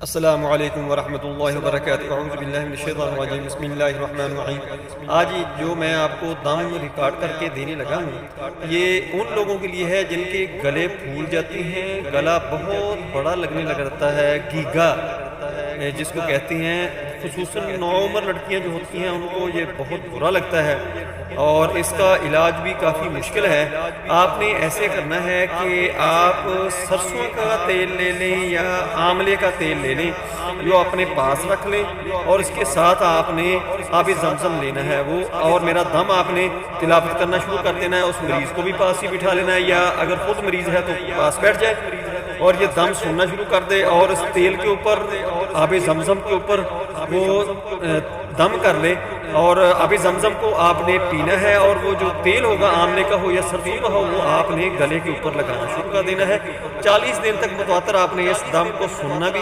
السلام علیکم ورحمۃ اللہ وبرکاتہ۔ اعوذ باللہ من الشیطان الرجیم، بسم اللہ الرحمن الرحیم۔ آج جو میں آپ کو دم ریکارڈ کر کے دینے لگا ہوں، یہ ان لوگوں کے لیے ہے جن کے گلے پھول جاتے ہیں، گلا بہت بڑا لگنے لگتا ہے، گیگا جس کو کہتے ہیں۔ خصوصاً نوعمر لڑکیاں جو ہوتی ہیں ان کو یہ بہت برا لگتا ہے، اور اس کا علاج بھی کافی مشکل ہے۔ آپ نے ایسے کرنا ہے کہ آپ سرسوں کا تیل لے لیں یا آملے کا تیل لے لیں، جو اپنے پاس رکھ لیں، اور اس کے ساتھ آپ نے آب زمزم لینا ہے وہ، اور میرا دم آپ نے تلاوت کرنا شروع کر دینا ہے۔ اس مریض کو بھی پاس ہی بٹھا لینا ہے، یا اگر خود مریض ہے تو پاس بیٹھ جائے اور یہ دم سننا شروع کر دے، اور اس تیل کے اوپر آب زمزم کے اوپر وہ دم کر لے، اور آب زمزم کو آپ نے پینا ہے، اور وہ جو تیل ہوگا آملے کا ہو یا سرسوں کا ہو وہ آپ نے گلے کے اوپر لگانا شروع کر دینا ہے۔ 40 دن تک متواتر آپ نے اس دم کو سننا بھی